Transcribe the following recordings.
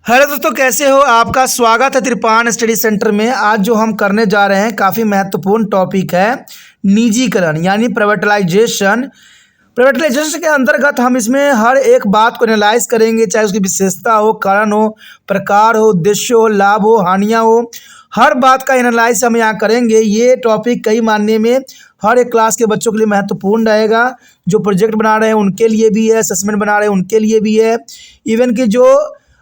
Hello दोस्तों, कैसे हो? आपका स्वागत है त्रिपान स्टडी सेंटर में। आज जो हम करने जा रहे हैं काफ़ी महत्वपूर्ण टॉपिक है निजीकरण यानी प्राइवेटाइजेशन। प्राइवेटाइजेशन के अंतर्गत हम इसमें हर एक बात को एनालाइज करेंगे, चाहे उसकी विशेषता हो, कारण हो, प्रकार हो, उद्देश्य हो, लाभ हो, हानियाँ हो। हर बात का एनालाइज हम यहाँ करेंगे। ये टॉपिक कई मानने में हर एक क्लास के बच्चों के लिए महत्वपूर्ण रहेगा। जो प्रोजेक्ट बना रहे हैं उनके लिए भी है, असेसमेंट बना रहे हैं उनके लिए भी है, इवन कि जो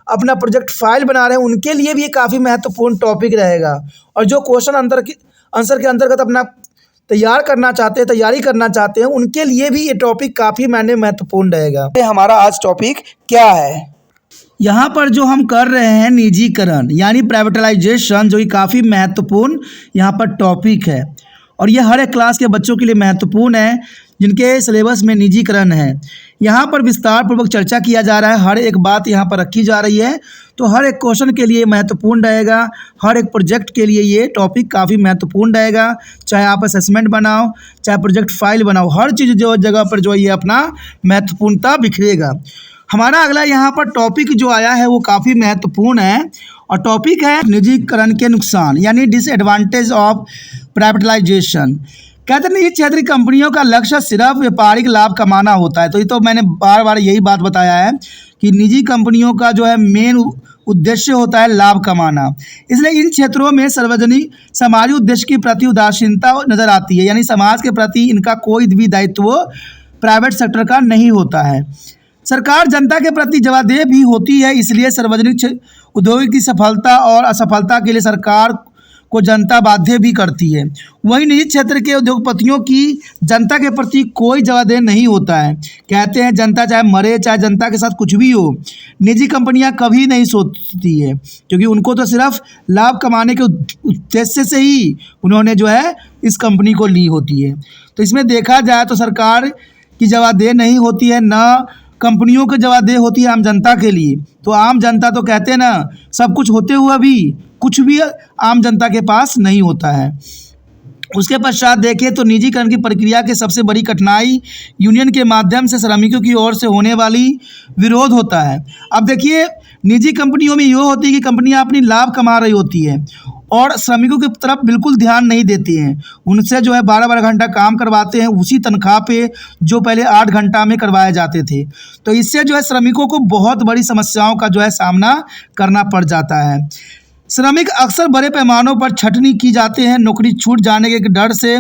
अपना प्रोजेक्ट फाइल बना रहे हैं उनके लिए भी ये काफ़ी महत्वपूर्ण टॉपिक रहेगा। और जो क्वेश्चन आंसर के अंतर्गत अपना तैयारी करना चाहते हैं उनके लिए भी ये टॉपिक काफ़ी मायने महत्वपूर्ण रहेगा। हमारा आज टॉपिक क्या है? यहाँ पर जो हम कर रहे हैं निजीकरण यानी प्राइवेटाइजेशन, जो कि काफ़ी महत्वपूर्ण यहाँ पर टॉपिक है और ये हर एक क्लास के बच्चों के लिए महत्वपूर्ण है जिनके सिलेबस में निजीकरण है। यहाँ पर विस्तार पूर्वक चर्चा किया जा रहा है, हर एक बात यहाँ पर रखी जा रही है, तो हर एक क्वेश्चन के लिए महत्वपूर्ण रहेगा, हर एक प्रोजेक्ट के लिए ये टॉपिक काफ़ी महत्वपूर्ण रहेगा। चाहे आप असेसमेंट बनाओ, चाहे प्रोजेक्ट फाइल बनाओ, हर चीज़ जो जगह पर जो ये अपना महत्वपूर्णता बिखरेगा। हमारा अगला यहाँ पर टॉपिक जो आया है वो काफ़ी महत्वपूर्ण है और टॉपिक है निजीकरण के नुकसान यानी डिसएडवांटेज ऑफ प्राइवेटाइजेशन। कहते हैं निजी क्षेत्र की कंपनियों का लक्ष्य सिर्फ व्यापारिक लाभ कमाना होता है। तो ये तो मैंने बार बार यही बात बताया है कि निजी कंपनियों का जो है मेन उद्देश्य होता है लाभ कमाना। इसलिए इन क्षेत्रों में सार्वजनिक समाजी उद्देश्य के प्रति उदासीनता नज़र आती है, यानी समाज के प्रति इनका कोई भी दायित्व प्राइवेट सेक्टर का नहीं होता है। सरकार जनता के प्रति जवाबदेह भी होती है, इसलिए सार्वजनिक उद्योग की सफलता और असफलता के लिए सरकार को जनता बाध्य भी करती है। वहीं निजी क्षेत्र के उद्योगपतियों की जनता के प्रति कोई जवाबदेह नहीं होता है। कहते हैं जनता चाहे मरे, चाहे जनता के साथ कुछ भी हो, निजी कंपनियां कभी नहीं सोचती है, क्योंकि उनको तो सिर्फ लाभ कमाने के उद्देश्य से ही उन्होंने जो है इस कंपनी को ली होती है। तो इसमें देखा जाए तो सरकार की जवाबदेह नहीं होती है, ना कंपनियों की जवाबदेह होती है आम जनता के लिए। तो आम जनता तो कहते हैं ना, सब कुछ होते हुए भी कुछ भी आम जनता के पास नहीं होता है। उसके पश्चात देखें तो निजीकरण की प्रक्रिया की सबसे बड़ी कठिनाई यूनियन के माध्यम से श्रमिकों की ओर से होने वाली विरोध होता है। अब देखिए, निजी कंपनियों में ये होती है कि कंपनियां अपनी लाभ कमा रही होती है और श्रमिकों की तरफ बिल्कुल ध्यान नहीं देती हैं। उनसे जो है 12-12 घंटा काम करवाते हैं उसी तनख्वाह पे जो पहले 8 घंटा में करवाए जाते थे। तो इससे जो है श्रमिकों को बहुत बड़ी समस्याओं का जो है सामना करना पड़ जाता है। श्रमिक अक्सर बड़े पैमानों पर छटनी की जाते हैं, नौकरी छूट जाने के डर से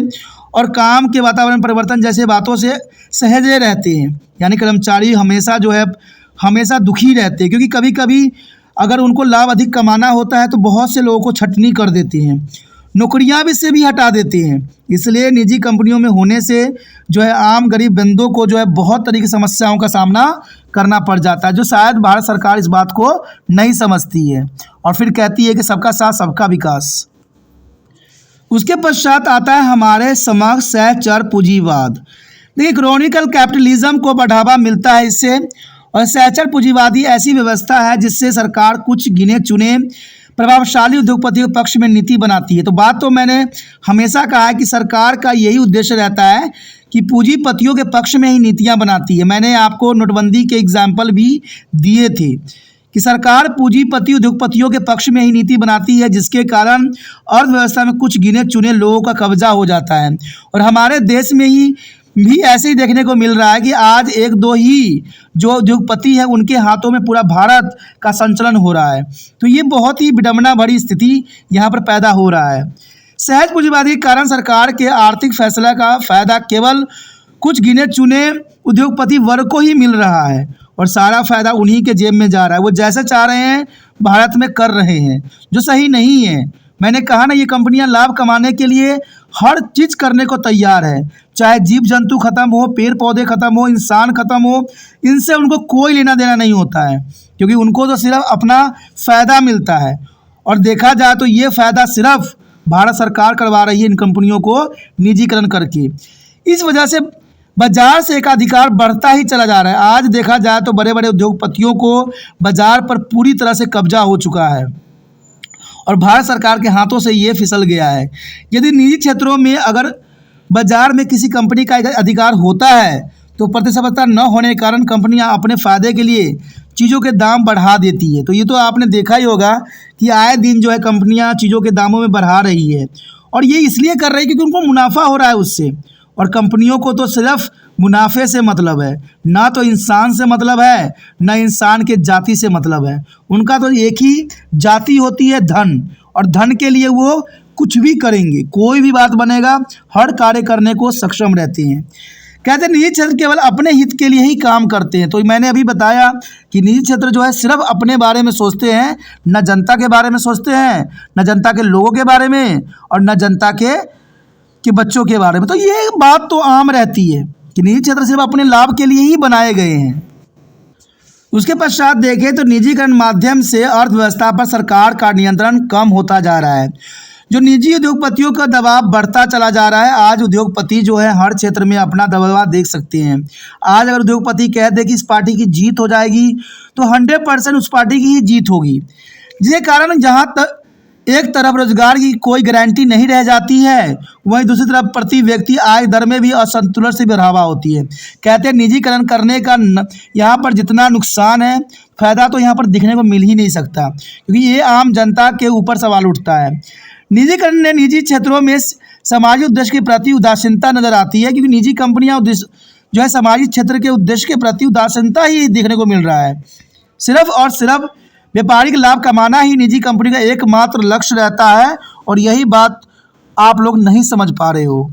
और काम के वातावरण परिवर्तन जैसे बातों से सहजे रहते हैं। यानी कर्मचारी हमेशा दुखी रहते हैं, क्योंकि कभी कभी अगर उनको लाभ अधिक कमाना होता है तो बहुत से लोगों को छटनी कर देते हैं, नौकरियां भी से भी हटा देते हैं। इसलिए निजी कंपनियों में होने से जो है आम गरीब बंदों को जो है बहुत तरह की समस्याओं का सामना करना पड़ जाता है, जो शायद भारत सरकार इस बात को नहीं समझती है और फिर कहती है कि सबका साथ सबका विकास। उसके पश्चात आता है हमारे समक्ष सहचर पूंजीवाद। देखिए, क्रोनिकल कैपिटलिज्म को बढ़ावा मिलता है इससे, और सहचर पूंजीवादी ऐसी व्यवस्था है जिससे सरकार कुछ गिने चुने प्रभावशाली उद्योगपतियों के पक्ष में नीति बनाती है। तो बात तो मैंने हमेशा कहा है कि सरकार का यही उद्देश्य रहता है कि पूंजीपतियों के पक्ष में ही नीतियां बनाती है। मैंने आपको नोटबंदी के एग्जाम्पल भी दिए थे कि सरकार पूंजीपति उद्योगपतियों के पक्ष में ही नीति बनाती है, जिसके कारण अर्थव्यवस्था में कुछ गिने चुने लोगों का कब्जा हो जाता है। और हमारे देश में ही भी ऐसे ही देखने को मिल रहा है कि आज 1-2 ही जो उद्योगपति है उनके हाथों में पूरा भारत का संचालन हो रहा है। तो ये बहुत ही विडंबना भरी स्थिति यहाँ पर पैदा हो रहा है। सहज पूंजीवादी के कारण सरकार के आर्थिक फैसला का फायदा केवल कुछ गिने चुने उद्योगपति वर्ग को ही मिल रहा है और सारा फायदा उन्हीं के जेब में जा रहा है। वो जैसा चाह रहे हैं भारत में कर रहे हैं, जो सही नहीं है। मैंने कहा ना, ये कंपनियां लाभ कमाने के लिए हर चीज़ करने को तैयार है, चाहे जीव जंतु खत्म हो, पेड़ पौधे खत्म हो, इंसान खत्म हो, इनसे उनको कोई लेना देना नहीं होता है, क्योंकि उनको तो सिर्फ अपना फ़ायदा मिलता है। और देखा जाए तो ये फ़ायदा सिर्फ भारत सरकार करवा रही है इन कंपनियों को निजीकरण करके। इस वजह से बाजार से एकाधिकार बढ़ता ही चला जा रहा है। आज देखा जाए तो बड़े बड़े उद्योगपतियों को बाजार पर पूरी तरह से कब्जा हो चुका है और भारत सरकार के हाथों से ये फिसल गया है। यदि निजी क्षेत्रों में अगर बाजार में किसी कंपनी का अधिकार होता है तो प्रतिस्पर्धा न होने के कारण कंपनियां अपने फ़ायदे के लिए चीज़ों के दाम बढ़ा देती है। तो ये तो आपने देखा ही होगा कि आए दिन जो है कंपनियां चीज़ों के दामों में बढ़ा रही है, और ये इसलिए कर रही है क्योंकि उनको मुनाफा हो रहा है उससे। और कंपनियों को तो सिर्फ मुनाफे से मतलब है, ना तो इंसान से मतलब है, ना इंसान के जाति से मतलब है। उनका तो एक ही जाति होती है, धन, और धन के लिए वो कुछ भी करेंगे, कोई भी बात बनेगा, हर कार्य करने को सक्षम रहते हैं। कहते हैं निजी क्षेत्र केवल अपने हित के लिए ही काम करते हैं। तो मैंने अभी बताया कि निजी क्षेत्र जो है सिर्फ अपने बारे में सोचते हैं, न जनता के बारे में सोचते हैं, न जनता के लोगों के बारे में, और न जनता के बच्चों के बारे में। तो ये बात तो आम रहती है कि निजी क्षेत्र सिर्फ अपने लाभ के लिए ही बनाए गए हैं। उसके पश्चात देखें तो निजीकरण माध्यम से अर्थव्यवस्था पर सरकार का नियंत्रण कम होता जा रहा है। जो निजी उद्योगपतियों का दबाव बढ़ता चला जा रहा है। आज उद्योगपति जो है हर क्षेत्र में अपना दबदबा देख सकते हैं। आज अगर उद्योगपति कह दे कि इस पार्टी की जीत हो जाएगी तो 100% उस पार्टी की ही जीत होगी। जिसके कारण जहाँ तक एक तरफ रोजगार की कोई गारंटी नहीं रह जाती है, वहीं दूसरी तरफ प्रति व्यक्ति आय दर में भी असंतुलन से बढ़ावा होती है। कहते हैं निजीकरण करने का यहाँ पर जितना नुकसान है, फायदा तो यहाँ पर दिखने को मिल ही नहीं सकता, क्योंकि ये आम जनता के ऊपर सवाल उठता है। निजीकरण ने निजी क्षेत्रों में सामाजिक उद्देश्य के प्रति उदासीनता नजर आती है, क्योंकि निजी कंपनियां जो है सामाजिक क्षेत्र के उद्देश्य के प्रति उदासीनता ही देखने को मिल रहा है। सिर्फ और सिर्फ व्यापारिक लाभ कमाना ही निजी कंपनी का एकमात्र लक्ष्य रहता है, और यही बात आप लोग नहीं समझ पा रहे हो।